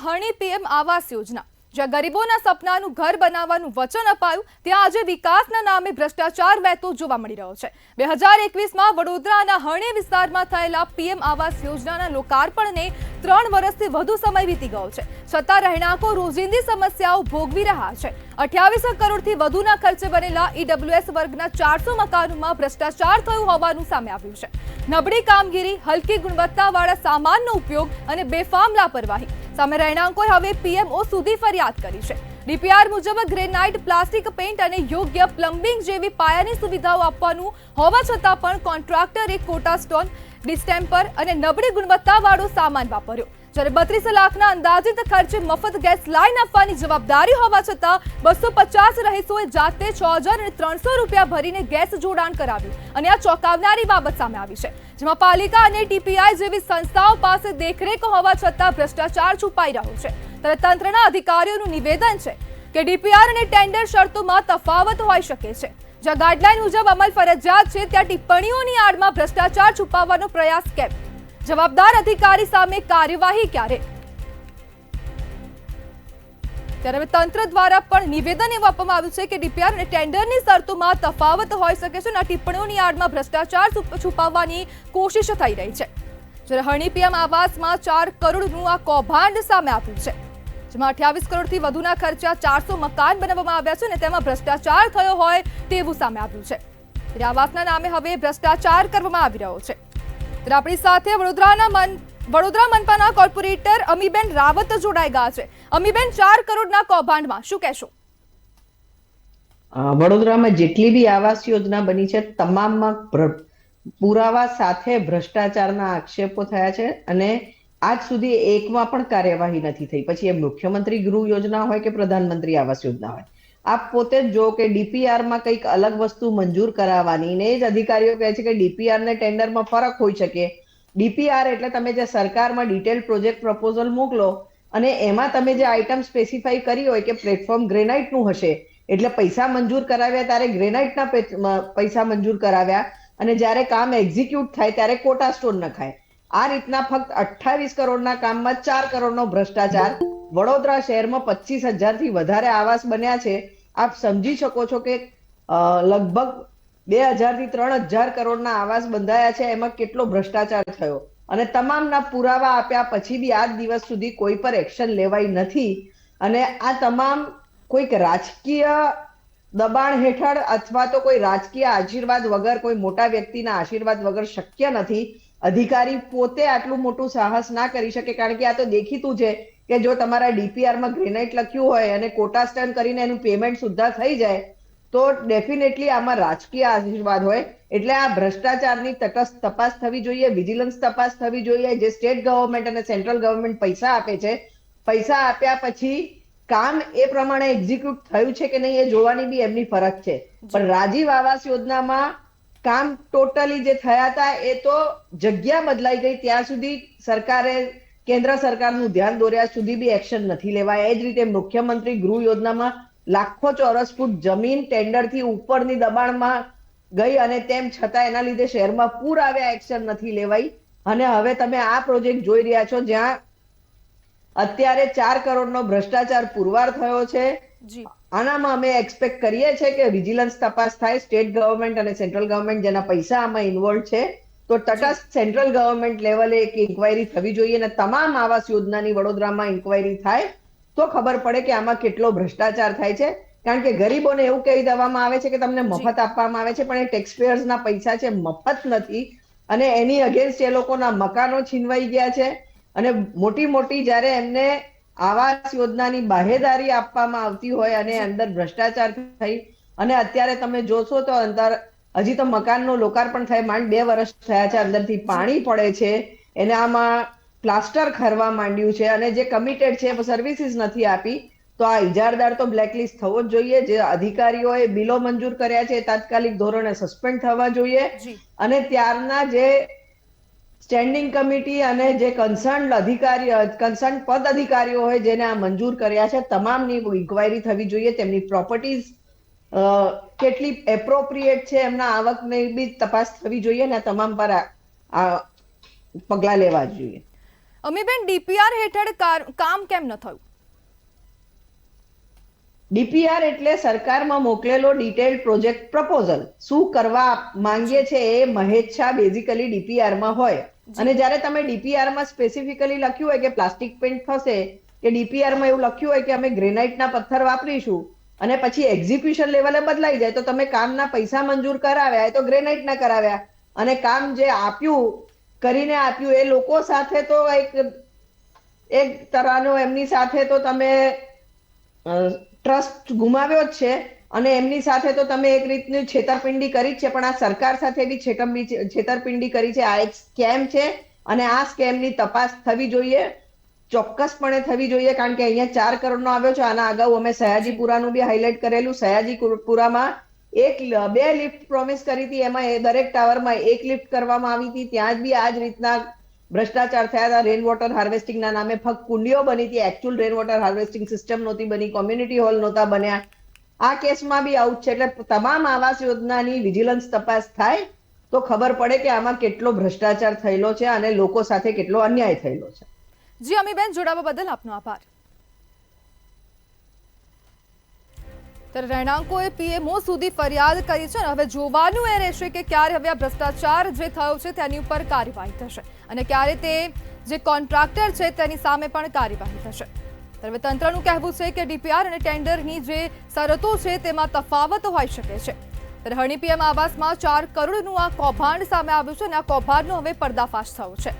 હણી PM Awas Yojana, જ્યાં ગરીબોના સપનાનું ઘર બનાવવાનું વચન અપાયું, ત્યાં આજે વિકાસના નામે ભ્રષ્ટાચાર વહેતો જોવા મળી રહ્યો છે। 2021માં વડોદરાના હણી વિસ્તારમાં થયેલા પીએમ આવાસ યોજનાના લોકાર્પણને 3 વર્ષથી વધુ સમય વીતી ગયો છે, છતાં રહેણાંકો રોજિંદી સમસ્યાઓ ભોગવી રહ્યા છે। 28 કરોડથી વધુના ખર્ચે બનેલા ઈડબ્લ્યુએસ વર્ગના 400 મકાનોમાં ભ્રષ્ટાચાર થયું હોવાનું સામે આવ્યું છે। નબળી કામગીરી, હલકી ગુણવત્તાવાળા સામાનનો ઉપયોગ અને બેફામ લાપરવાહી સામે રહેણાંકોએ હવે પીએમઓ સુધી ફરિયાદ કરી છે। ડીપીઆર મુજબ ગ્રેનાઇટ, પ્લાસ્ટિક પેઇન્ટ અને યોગ્ય પ્લમ્બિંગ જેવી પાયાની સુવિધાઓ આપવાનું હોવા છતાં પણ કોન્ટ્રાક્ટરે કોટા સ્ટોન, ડિસ્ટેમ્પર અને નબળી ગુણવત્તાવાળો સામાન વાપર્યો। જ્યારે 32 લાખના અંદાજિત ખર્ચે મફત ગેસ લાઇન આપવાની જવાબદારી હોવા છતાં 250 રહીશોએ જાતે 6300 રૂપિયા ભરીને ગેસ જોડાણ કરાવ્યું અને આ ચોંકાવનારી બાબત સામે આવી છે, જેમાં પાલિકા અને ટીપીઆઈ જેવી સંસ્થાઓ પાસે દેખરેખ હોવા છતાં ભ્રષ્ટાચાર છુપાઈ રહ્યો છે। ત્યારે તંત્રના અધિકારીઓનું નિવેદન છે કે ડીપીઆર અને ટેન્ડર શરતોમાં તફાવત હોઈ શકે છે। જ્યાં ગાઈડલાઈન મુજબ અમલ ફરજિયાત છે, ત્યાં ટિપ્પણીઓની આડમાં ભ્રષ્ટાચાર છુપાવવાનો પ્રયાસ કેમ? જવાબદાર અધિકારી સામે કાર્યવાહી ક્યારે? ત્યારે હવે તંત્ર દ્વારા પણ નિવેદન એવું આપવામાં આવ્યું છે કે ડીપીઆર અને ટેન્ડરની શરતોમાં તફાવત હોઈ શકે છે અને આ ટિપ્પણીઓની આડમાં ભ્રષ્ટાચાર છુપાવવાની કોશિશ થઈ રહી છે। જ્યારે હણી પીએમ આવાસમાં 4 કરોડનું આ કૌભાંડ સામે આવ્યું છે, જેમાં 28 કરોડથી વધુના ખર્ચા 400 મકાન બનાવવામાં આવ્યા છે અને તેમાં ભ્રષ્ટાચાર થયો હોય તેવું સામે આવ્યું છે। ત્યારે આવાસના નામે હવે ભ્રષ્ટાચાર કરવામાં આવી રહ્યો છે। ત્યારે આપણી સાથે વડોદરા મનપાના કોર્પોરેટર અમીબેન રાવત જોડાઈ ગયા છે। અમીબેન, 4 કરોડના કૌભાંડમાં શું કહેશો? વડોદરામાં જેટલી બી આવાસ યોજના બની છે તમામમાં પુરાવા સાથે ભ્રષ્ટાચારના આક્ષેપો થયા છે અને આજ સુધી એકમાં પણ કાર્યવાહી નથી થઈ। પછી એ મુખ્યમંત્રી ગૃહ યોજના હોય કે પ્રધાનમંત્રી આવાસ યોજના હોય, આપ પોતે જ જો કે ડીપીઆર માં કંઈક અલગ વસ્તુ મંજૂર કરાવવાની ને જ અધિકારીઓ કહે છે કે ડીપીઆર ને ટેન્ડરમાં ફરક હોઈ શકે। ડીપીઆર એટલે તમે જે સરકારમાં ડિટેલ પ્રોજેક્ટ પ્રપોઝલ મોકલો અને એમાં તમે જે આઈટમ સ્પેસિફાઈ કરી હોય કે પ્લેટફોર્મ ગ્રેનાઇટનું હશે એટલે પૈસા મંજૂર કરાવ્યા ત્યારે ગ્રેનાઇટના પૈસા મંજૂર કરાવ્યા અને જ્યારે કામ એક્ઝિક્યુટ થાય ત્યારે કોટા સ્ટોન નખાય। આ રીતના ફક્ત 28 કરોડના કામમાં 4 કરોડનો ભ્રષ્ટાચાર। વડોદરા શહેરમાં 25,000 થી વધારે આવાસ બન્યા છે। આપ સમજી શકો છો કે લગભગ 2000 થી 3000 કરોડના આવાસ બંધાયા છે, એમાં કેટલો ભ્રષ્ટાચાર થયો અને તમામના પુરાવા આપ્યા પછી બી આજ દિવસ સુધી કોઈ પર એક્શન લેવાઈ નથી। અને આ તમામ કોઈક રાજકીય દબાણ હેઠળ અથવા તો કોઈ રાજકીય આશીર્વાદ વગર, કોઈ મોટા વ્યક્તિના આશીર્વાદ વગર શક્ય નથી। અધિકારી પોતે આટલું મોટું સાહસ ના કરી શકે, કારણ કે આ તો દેખીતું છે કે જો તમારા ડીપીઆરમાં ગ્રેનાઇટ લખ્યું હોય અને કોટા સ્ટેમ્પ કરીને એનું પેમેન્ટ સુદ્ધા થઈ જાય તો ડેફિનેટલી આમાં રાજકીય આશીર્વાદ હોય। એટલે આ ભ્રષ્ટાચારની તટસ્થ તપાસ થવી જોઈએ, વિજિલન્સ તપાસ થવી જોઈએ। જે સ્ટેટ ગવર્મેન્ટ અને સેન્ટ્રલ ગવર્મેન્ટ પૈસા આપે છે, પૈસા આપ્યા પછી કામ એ પ્રમાણે એક્ઝિક્યુટ થયું છે કે નહીં એ જોવાની બી એમની ફરજ છે। પણ રાજીવ આવાસ યોજનામાં કામ ટોટલી જે થયા હતા એ તો જગ્યા બદલાઈ ગઈ ત્યાં સુધી સરકારે, કેન્દ્ર સરકારનું ધ્યાન દોર્યા સુધી બી એક્શન નથી લેવાય। એ જ રીતે મુખ્યમંત્રી ગૃહ યોજનામાં લાખો ચોરસ ફૂટ જમીન ટેન્ડરથી ઉપરની દબાણમાં ગઈ અને તેમ છતાં એના લીધે શહેરમાં પૂર આવ્યા, એક્શન નથી લેવાઈ। અને હવે તમે આ પ્રોજેક્ટ જોઈ રહ્યા છો જ્યાં અત્યારે 4 કરોડનો ભ્રષ્ટાચાર પુરવાર થયો છે। આનામાં અમે એક્સપેક્ટ કરીએ છીએ કે વિજિલન્સ તપાસ થાય, સ્ટેટ ગવર્મેન્ટ અને સેન્ટ્રલ ગવર્મેન્ટ જેના પૈસા આમાં ઇન્વોલ્વ છે તો તટસ્થ સેન્ટ્રલ ગવર્મેન્ટ લેવલે એક ઇન્ક્વાયરી થવી જોઈએ અને તમામ આવાસ યોજનાની વડોદરામાં ઇન્ક્વાયરી થાય તો ખબર પડે કે આમાં કેટલો ભ્રષ્ટાચાર થાય છે। કારણ કે ગરીબોને એવું કહી દેવામાં આવે છે કે તમને મફત આપવામાં આવે છે, પણ એ ટેક્સપેયર્સના પૈસા છે, મફત નથી અને એની અગેન્સ્ટ એ લોકોના મકાનો છીનવાઈ ગયા છે અને મોટી મોટી જ્યારે એમને આવાસ યોજનાની બાહેદારી આપવામાં આવતી હોય અને અંદર ભ્રષ્ટાચાર થઈ અને અત્યારે તમે જોશો તો અંદર હજી તો મકાનનું લોકાર્પણ થાય માંડ 2 વર્ષ થયા છે, અંદરથી પાણી પડે છે, એનામાં પ્લાસ્ટર ખરવા માંડ્યું છે અને જે કમિટેડ છે સર્વિસીસ નથી આપી તો આ ઇજારદાર તો બ્લેકલિસ્ટ થવો જ જોઈએ। જે અધિકારીઓએ બિલો મંજૂર કર્યા છે તાત્કાલિક ધોરણે સસ્પેન્ડ થવા જોઈએ અને ત્યારના જે સ્ટેન્ડિંગ કમિટી અને જે કન્સર્ન પદ અધિકારીઓ હોય જેને આ મંજૂર કર્યા છે તમામની ઇન્ક્વાયરી થવી જોઈએ। તેમની પ્રોપર્ટીઝ કેટલી એપ્રોપ્રિએટ છે, એમના આવકની બી તપાસ થવી જોઈએ ને તમામ પર પગલા લેવા જોઈએ। અમીબેન, ડીપીઆર હેઠળ કામ કેમ ન થયું? ડીપીઆર એટલે સરકારમાં મોકલેલો ડિટેલ્ડ પ્રોજેક્ટ પ્રપોઝલ. શું કરવા માંગીએ છે એ મહેચ્છા બેઝિકલી ડીપીઆરમાં હોય. અને જ્યારે તમે ડીપીઆરમાં સ્પેસિફિકલી લખ્યું હોય કે પ્લાસ્ટિક પેન્ટ થશે, કે ડીપીઆરમાં એવું લખ્યું હોય કે અમે ગ્રેનાઇટના પથ્થર વાપરીશું, અને પછી એક્ઝિક્યુશન લેવલે બદલાઈ જાય તો તમે કામના પૈસા મંજૂર કરાવ્યા એ તો ગ્રેનાઇટના કરાવ્યા, અને કામ જે કરીને આપ્યું એ લોકો સાથે તો એક તરહનો એમની સાથે તો તમે ટ્રસ્ટ ગુમાવ્યો જ છે, અને એમની સાથે તો તમે એક રીતની છેતરપિંડી કરી જ છે. પણ આ સરકાર સાથે બી છેતરપિંડી કરી છે. આ એક સ્કેમ છે, અને આ સ્કેમની તપાસ થવી જોઈએ, ચોક્કસપણે થવી જોઈએ. કારણ કે અહીંયા 4 કરોડનો આવ્યો છે. આના અગાઉ અમે સયાજીપુરાનું બી હાઇલાઇટ કરેલું. સયાજીપુરામાં 2 લિફ્ટ પ્રોમિસ કરી હતી, એમાં દરેક ટાવરમાં 1 લિફ્ટ કરવામાં આવી હતી. ત્યાં જ બી આ જ રીતના ભ્રષ્ટાચાર થયા હતા. રેન વોટર હાર્વેસ્ટિંગના નામે ફક્ત કુંડીઓ બની હતી, actual rain water harvesting system નહોતી બની, કોમ્યુનિટી હોલ નહોતા બન્યા. આ કેસમાં બી આવું છે. એટલે તમામ આવાસ યોજનાની વિજિલન્સ તપાસ થાય તો ખબર પડે કે આમાં કેટલો ભ્રષ્ટાચાર થયેલો છે અને લોકો સાથે કેટલો અન્યાય થયેલો છે. જી અમીબેન, જોડાવા બદલ આપનો આભાર. ત્યારે રહેણાંકોએ પીએમઓ સુધી ફરિયાદ કરી છે, અને હવે જોવાનું એ રહેશે કે ક્યારે હવે આ ભ્રષ્ટાચાર જે થયો છે તેની ઉપર કાર્યવાહી થશે, અને ક્યારે તે જે કોન્ટ્રાક્ટર છે તેની સામે પણ કાર્યવાહી થશે. હવે તંત્રનું કહેવું છે કે ડીપીઆર અને ટેન્ડરની જે શરતો છે તેમાં તફાવત હોઈ શકે છે. ત્યારે હણી પીએમ આવાસમાં 4 કરોડનું આ કૌભાંડ સામે આવ્યું છે, અને આ કૌભાંડનો હવે પર્દાફાશ થયો છે.